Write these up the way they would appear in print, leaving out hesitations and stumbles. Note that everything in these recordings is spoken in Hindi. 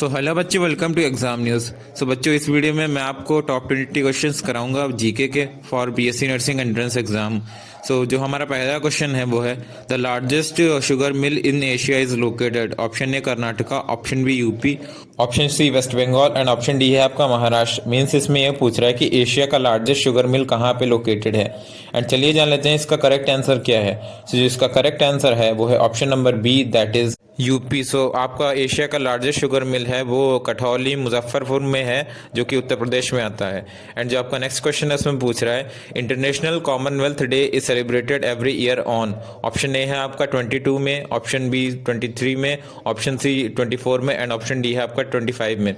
सो हेलो बच्चों, welcome to exam news. So बच्चों, इस वीडियो में मैं आपको टॉप 20 क्वेश्चंस कराऊंगा जीके के for BSc nursing entrance exam. So जो हमारा पहला क्वेश्चन है वो है the largest sugar mill in Asia is located. Option A Karnataka, option B UP, option C West Bengal and option D है आपका महाराष्ट्र। मीन्स इसमें यह पूछ रहा है कि एशिया का लार्जेस्ट शुगर मिल कहाँ पे लोकेटेड है। एंड चलिए जान लेते हैं इसका करेक्ट आंसर क्या है। सो जो इसका करेक्ट आंसर है वो है option number B, that is UP. So आपका एशिया का लार्जेस्ट शुगर मिल है वो कठौली मुजफ्फरपुर में है, जो कि उत्तर प्रदेश में आता है। एंड जो आपका नेक्स्ट क्वेश्चन है उसमें पूछ रहा है international Commonwealth day is celebrated every year on. Option A है आपका 22 में, ऑप्शन बी 23 में, ऑप्शन सी 24 में एंड ऑप्शन डी है आपका 25 में।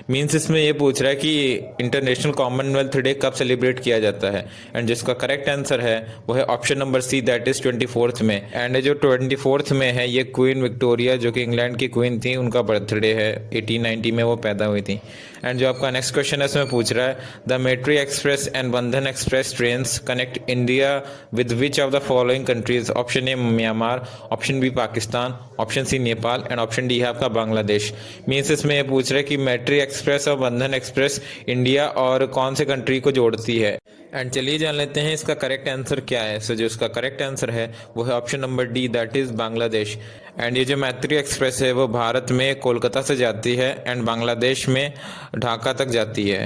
मीन्स इसमें ये पूछ रहा है कि इंटरनेशनल कॉमनवेल्थ डे कब सेलिब्रेट किया जाता है। एंड जिसका करेक्ट आंसर है वो है option number C, that is 24th में। एंड जो 24th में है ये क्वीन विक्टोरिया जो कि इंग्लैंड की क्वीन थी, उनका बर्थडे है। 1890 में वो पैदा हुई थी। एंड जो आपका नेक्स्ट क्वेश्चन है इसमें पूछ रहा है the Maitree express and Bandhan express trains connect India with which of the following countries. Option A Myanmar, option B Pakistan, option C Nepal and option D है आपका बांग्लादेश। मीन्स इसमें ये पूछ रहा है कि मेट्री एक्सप्रेस और बंधन एक्सप्रेस इंडिया और कौन से कंट्री को जोड़ती है। एंड चलिए जान लेते हैं इसका करेक्ट आंसर क्या है। सो जो इसका करेक्ट आंसर है वो है option number D, that is Bangladesh. And ये जो मैत्री एक्सप्रेस है वो भारत में कोलकाता से जाती है एंड बांग्लादेश में ढाका तक जाती है।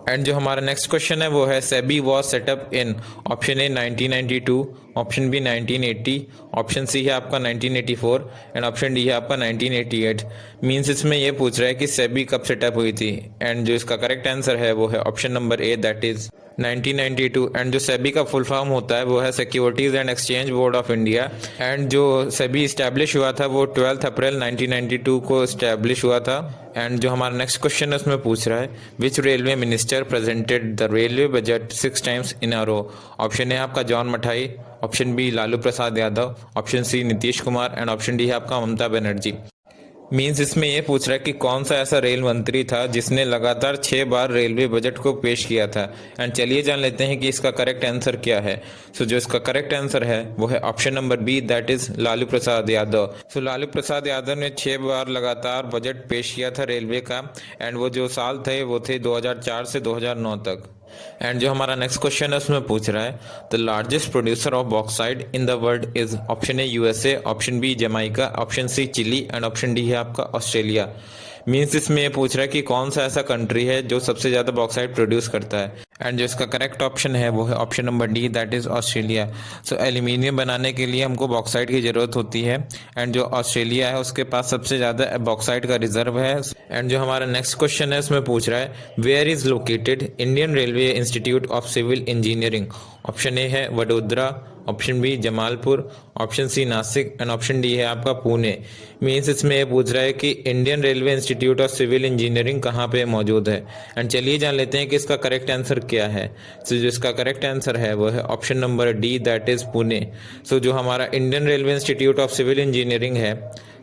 एंड जो हमारा नेक्स्ट क्वेश्चन है वो है SEBI was set up in. Option A 1992, option B 1980, option C है आपका 1984 एंड ऑप्शन डी है आपका 1988। मीन्स इसमें ये पूछ रहा है कि सेबी कब सेटअप हुई थी। एंड जो इसका करेक्ट आंसर है वो है option number A, that is 1992। And जो सेबी का फुल फॉर्म होता है वो है securities and exchange board of India. And जो सेबी इस्टेब्लिश हुआ था वो 12 अप्रैल 1992 को इस्टेब्लिश हुआ था। एंड जो हमारा नेक्स्ट क्वेश्चन है उसमें पूछ रहा है which railway minister presented the railway budget 6 times in a row. Option A आपका John Mathai, option B Lalu Prasad Yadav, option C Nitish Kumar and option D है आपका ममता बनर्जी। मीन्स इसमें यह पूछ रहा है कि कौन सा ऐसा रेल मंत्री था जिसने लगातार 6 बार रेलवे बजट को पेश किया था। एंड चलिए जान लेते हैं कि इसका करेक्ट आंसर क्या है। सो जो इसका करेक्ट आंसर है वो है option number B, that is Lalu Prasad Yadav. So Lalu Prasad Yadav ने 6 बार लगातार बजट पेश किया था रेलवे का। एंड वो जो साल थे वो थे 2004 से 2009 तक। एंड जो हमारा नेक्स्ट क्वेश्चन है उसमें पूछ रहा है the largest producer of bauxite in the world is. Option A USA, option B Jamaica, option C Chile and option D है आपका ऑस्ट्रेलिया। मीन्स इसमें ये पूछ रहा है कि कौन सा ऐसा कंट्री है जो सबसे ज़्यादा बॉक्साइट प्रोड्यूस करता है। एंड जो इसका करेक्ट ऑप्शन है वो है option number D, that is Australia. So aluminium बनाने के लिए हमको बॉक्साइट की ज़रूरत होती है। एंड जो ऑस्ट्रेलिया है उसके पास सबसे ज़्यादा बॉक्साइट का रिजर्व है। एंड जो हमारा नेक्स्ट क्वेश्चन है उसमें पूछ रहा है where is located Indian railway institute of civil Engineering. Option A है Vadodara, option B Jamalpur, option C Nashik and option D है आपका पुणे। मीन्स इसमें ये पूछ रहा है कि Indian railway institute of civil engineering कहाँ पे मौजूद है। एंड चलिए जान लेते हैं कि इसका करेक्ट आंसर क्या है। सो जो इसका करेक्ट आंसर है वो है option number D, that is Pune. So जो हमारा Indian railway institute of civil Engineering है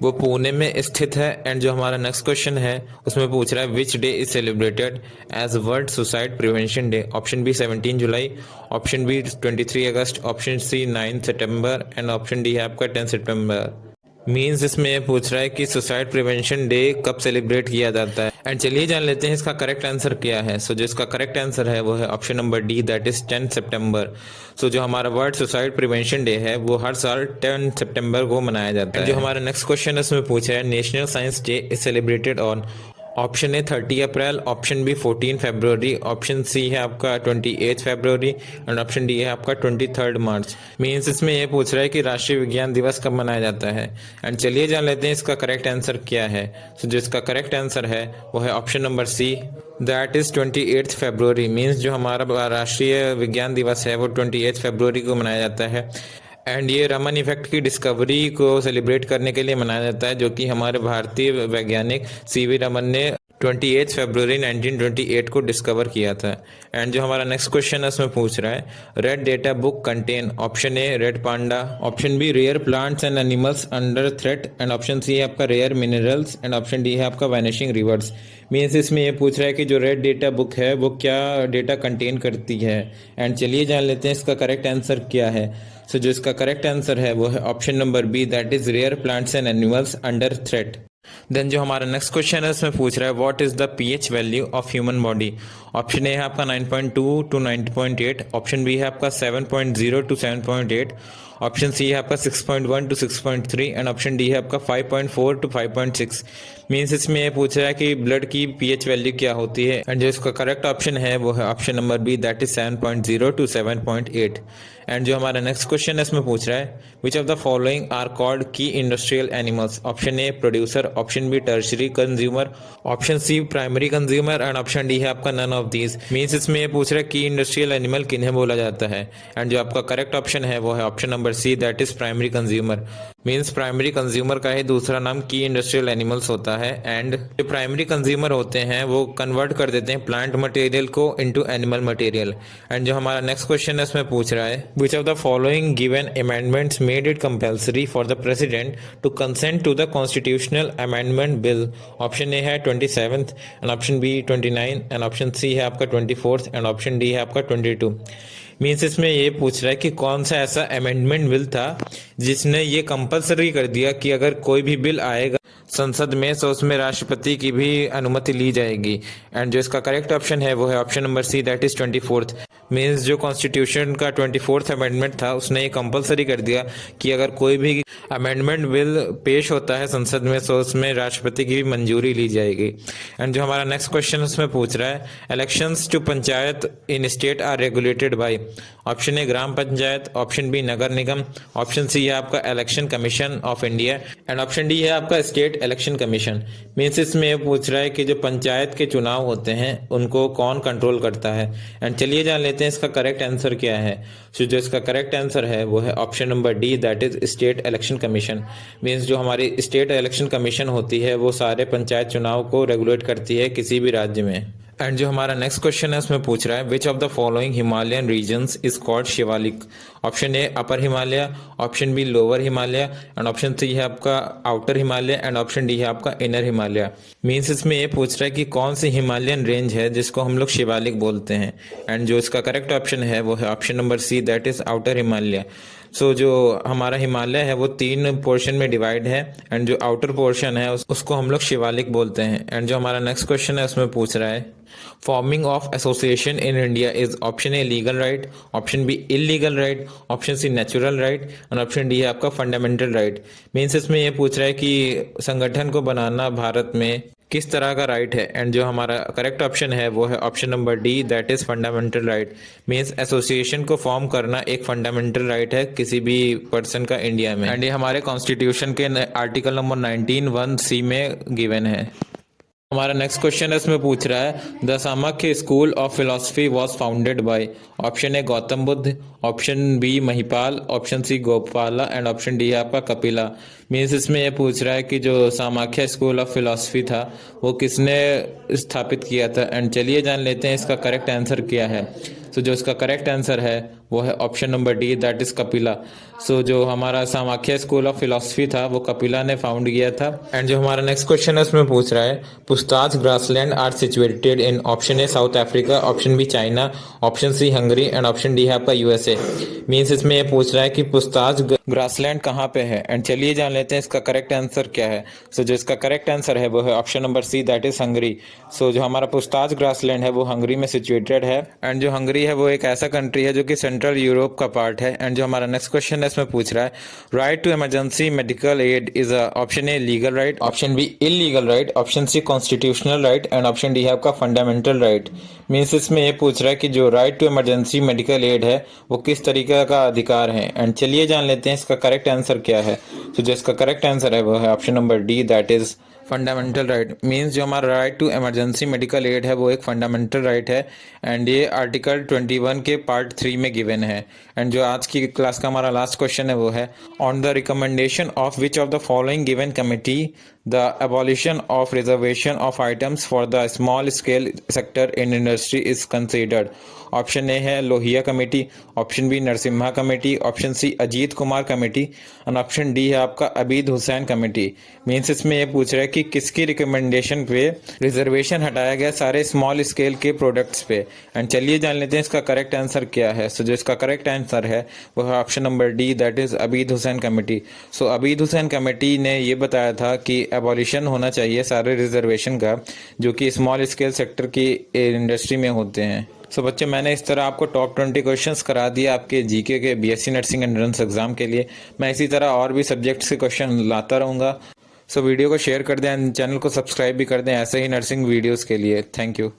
वो पुणे में स्थित है। एंड जो हमारा नेक्स्ट क्वेश्चन है उसमें पूछ रहा है which day is celebrated as world suicide prevention day. Option B 17 जुलाई, ऑप्शन बी 23 अगस्त, ऑप्शन सी 9 सितंबर एंड ऑप्शन डी है आपका 10 सितंबर। मीन्स इसमें ये पूछ रहा है कि सुसाइड प्रिवेंशन डे कब सेलिब्रेट किया जाता है। एंड चलिए जान लेते हैं इसका करेक्ट आंसर क्या है। सो जो इसका करेक्ट आंसर है वो है option number D, that is 10 सितंबर। सो जो हमारा वर्ल्ड सुसाइड प्रिवेंशन डे है वो हर साल 10 सितंबर को मनाया जाता है। जो हमारा नेक्स्ट क्वेश्चन है उसमें पूछा है national science day is celebrated on. Option A 30 अप्रैल, ऑप्शन बी 14 फरवरी, ऑप्शन सी है आपका 28 फरवरी एंड ऑप्शन डी है आपका 23 मार्च। मीन्स इसमें यह पूछ रहा है कि राष्ट्रीय विज्ञान दिवस कब मनाया जाता है। एंड चलिए जान लेते हैं इसका करेक्ट आंसर क्या है। सो जो इसका करेक्ट आंसर है वो है option number C, that is 28 फरवरी। मीन्स जो हमारा राष्ट्रीय विज्ञान दिवस है वो 28 फरवरी को मनाया जाता है। एंड ये रमन इफेक्ट की डिस्कवरी को सेलिब्रेट करने के लिए मनाया जाता है, जो कि हमारे भारतीय वैज्ञानिक सीवी रमन ने 28 फरवरी 1928 को डिस्कवर किया था। एंड जो हमारा नेक्स्ट क्वेश्चन है उसमें पूछ रहा है red data book contain. Option A red panda, option B rare plants and animals under threat and option C है आपका rare minerals and option D है आपका वैनिशिंग रिवर्स। मीन्स इसमें ये पूछ रहा है कि जो रेड डेटा बुक है वो क्या डेटा कंटेन करती है। एंड चलिए जान लेते हैं इसका करेक्ट आंसर क्या है। सो जो इसका करेक्ट आंसर है वो है option number B, that is rare plants and animals under threat. Then जो हमारा नेक्स्ट क्वेश्चन है उसमें पूछ रहा है what is the pH value of human body. Option A है आपका 9.2 टू 9.8, ऑप्शन बी है आपका 7.0 टू 7.8, ऑप्शन सी है आपका 6.1 टू 6.3 एंड ऑप्शन डी है आपका 5.4 टू 5.6। मीन्स इसमें ये पूछ रहा है कि ब्लड की पीएच वैल्यू क्या होती है एंड जो इसका करेक्ट ऑप्शन है वो है option number B, that is 7.0 to 7.8। And जो हमारा नेक्स्ट क्वेश्चन है इसमें पूछ रहा है which of the following are called key industrial animals. Option A producer, option B tertiary consumer, option C primary consumer and option D है आपका नन ऑफ दीज। मीन्स इसमें ये पूछ रहा है कि इंडस्ट्रियल एनिमल किन्हें बोला जाता है एंड जो आपका करेक्ट ऑप्शन है वो है option number C, that is primary consumer. Means primary consumer का ही दूसरा नाम की इंडस्ट्रियल एनिमल्स होता है एंड जो प्राइमरी कंज्यूमर होते हैं वो कन्वर्ट कर देते हैं प्लांट मटेरियल को इनटू एनिमल मटेरियल। एंड जो हमारा नेक्स्ट क्वेश्चन है उसमें पूछ रहा है which of the following given amendments made it compulsory for the president to consent to the constitutional amendment bill. Option A है 27th and option B 29 and option C है आपका 24th एंड ऑप्शन डी है आपका 22। मीन्स इसमें ये पूछ रहा है कि कौन सा ऐसा अमेंडमेंट बिल था जिसने ये कंपलसरी कर दिया कि अगर कोई भी बिल आएगा संसद में तो उसमें राष्ट्रपति की भी अनुमति ली जाएगी। एंड जो इसका करेक्ट ऑप्शन है वो है option number C, that is 24th। Means जो कॉन्स्टिट्यूशन का 24th अमेंडमेंट था उसने ये कंपलसरी कर दिया कि अगर कोई भी अमेंडमेंट बिल पेश होता है संसद में तो उसमें राष्ट्रपति की भी मंजूरी ली जाएगी। एंड जो हमारा नेक्स्ट क्वेश्चन उसमें पूछ रहा है elections to panchayat in state are regulated by. Option A gram panchayat, option B Nagar Nigam, option C है आपका election commission of India and option D है आपका स्टेट इलेक्शन कमीशन। मीन्स इसमें ये पूछ रहा है कि जो पंचायत के चुनाव होते हैं उनको कौन कंट्रोल करता है। एंड चलिए जान लेते हैं इसका करेक्ट आंसर क्या है। सो जो इसका करेक्ट आंसर है वो है option number D, that is state election commission. Means जो हमारी स्टेट इलेक्शन कमीशन होती है वो सारे पंचायत चुनाव को रेगुलेट करती है किसी भी राज्य में। एंड जो हमारा नेक्स्ट क्वेश्चन है उसमें पूछ रहा है which of the following Himalayan regions is called Shivalik. Option A upper Himalaya, option B lower Himalaya and option C है आपका outer Himalaya and option D है आपका इनर हिमालय। मीन्स इसमें ये पूछ रहा है कि कौन सी हिमालयन रेंज है जिसको हम लोग शिवालिक बोलते हैं एंड जो इसका करेक्ट ऑप्शन है वो है option number C, that is outer Himalaya. So जो हमारा हिमालय है वो 3 पोर्शन में डिवाइड है एंड जो आउटर पोर्शन है उसको हम लोग शिवालिक बोलते हैं। एंड जो हमारा नेक्स्ट क्वेश्चन है उसमें पूछ रहा है forming of association in India is option A legal right, option B illegal right, option C natural right and option D है आपका फंडामेंटल राइट। मीन्स इसमें ये पूछ रहा है कि संगठन को बनाना भारत में किस तरह का राइट है एंड जो हमारा करेक्ट ऑप्शन है वो है option number D, that is fundamental right. Means association को फॉर्म करना एक फंडामेंटल राइट है किसी भी पर्सन का इंडिया में एंड ये हमारे कॉन्स्टिट्यूशन के आर्टिकल नंबर 19(1)(c) में गिवन है। हमारा नेक्स्ट क्वेश्चन है इसमें पूछ रहा है the Samkhya school of philosophy was founded by. Option A Gautam Buddha, option B Mahipal, option C Gopala and option D है आपका कपिला। मीन्स इसमें ये पूछ रहा है कि जो सामाख्य स्कूल ऑफ फिलोसफी था वो किसने स्थापित किया था एंड चलिए जान लेते हैं इसका करेक्ट आंसर क्या है। सो जो इसका करेक्ट आंसर है वो है option number D, that is Kapila. So जो हमारा सामाख्य स्कूल ऑफ फिलोसफी था वो कपिला ने फाउंड किया था। एंड जो हमारा नेक्स्ट क्वेश्चन है उसमें पूछ रहा है Pusztas grassland are situated in option A South Africa, option B China, option C Hungary and option D है आपका यूएसए। मीन्स इसमें ये पूछ रहा है कि पुस्ताज ग्रासलैंड कहाँ पे है एंड चलिए जान लेते हैं इसका करेक्ट आंसर क्या है। सो जो इसका करेक्ट आंसर है वो है option number C, that is Hungary. So जो हमारा पुस्ताज ग्रासलैंड है वो हंगरी में सिचुएटेड है एंड जो हंगरी है वो एक ऐसा कंट्री है जो कि सेंट्रल यूरोप का पार्ट है। एंड जो हमारा नेक्स्ट क्वेश्चन है इसमें पूछ रहा है right to emergency medical aid is option A legal right, option B illegal right, option C constitutional right and option D है आपका फंडामेंटल राइट। मीन्स इसमें ये पूछ रहा है कि जो right to emergency medical aid है वो किस तरीके का अधिकार है एंड चलिए जान लेते हैं इसका करेक्ट आंसर क्या है। तो जो इसका करेक्ट आंसर है वो है option number D, that is fundamental right. Means जो हमारा right to emergency medical aid है वो एक फंडामेंटल राइट है एंड ये आर्टिकल 21 के पार्ट 3 में गिवन है। एंड जो आज की क्लास का हमारा लास्ट क्वेश्चन है वो है on the recommendation of which of the following given committee the abolition of reservation of items for the small scale sector in industry is considered। Option A है Lohia committee, option B Narasimha committee, option C Ajit Kumar committee and option D है आपका अबीद हुसैन कमेटी। मीन्स इसमें ये पूछ रहा है कि किसकी रिकमेंडेशन पे रिजर्वेशन हटाया गया सारे स्मॉल स्केल के प्रोडक्ट्स पे। एंड चलिए जान लेते हैं इसका करेक्ट आंसर क्या है। सो जो इसका करेक्ट आंसर है वो है option number D, that is Abid Hussain committee. So Abid Hussain committee ने ये बताया था कि एबॉलिशन होना चाहिए सारे रिजर्वेशन का जो कि स्मॉल स्केल सेक्टर की इंडस्ट्री में होते हैं। सो बच्चे, मैंने इस तरह आपको टॉप 20 क्वेश्चंस करा दिए आपके जीके के बीएससी नर्सिंग एंट्रेंस एग्जाम के लिए। मैं इसी तरह और भी सब्जेक्ट्स के क्वेश्चन लाता रहूँगा। सो वीडियो को शेयर कर दें, चैनल को सब्सक्राइब भी कर दें ऐसे ही नर्सिंग वीडियोस के लिए। Thank you.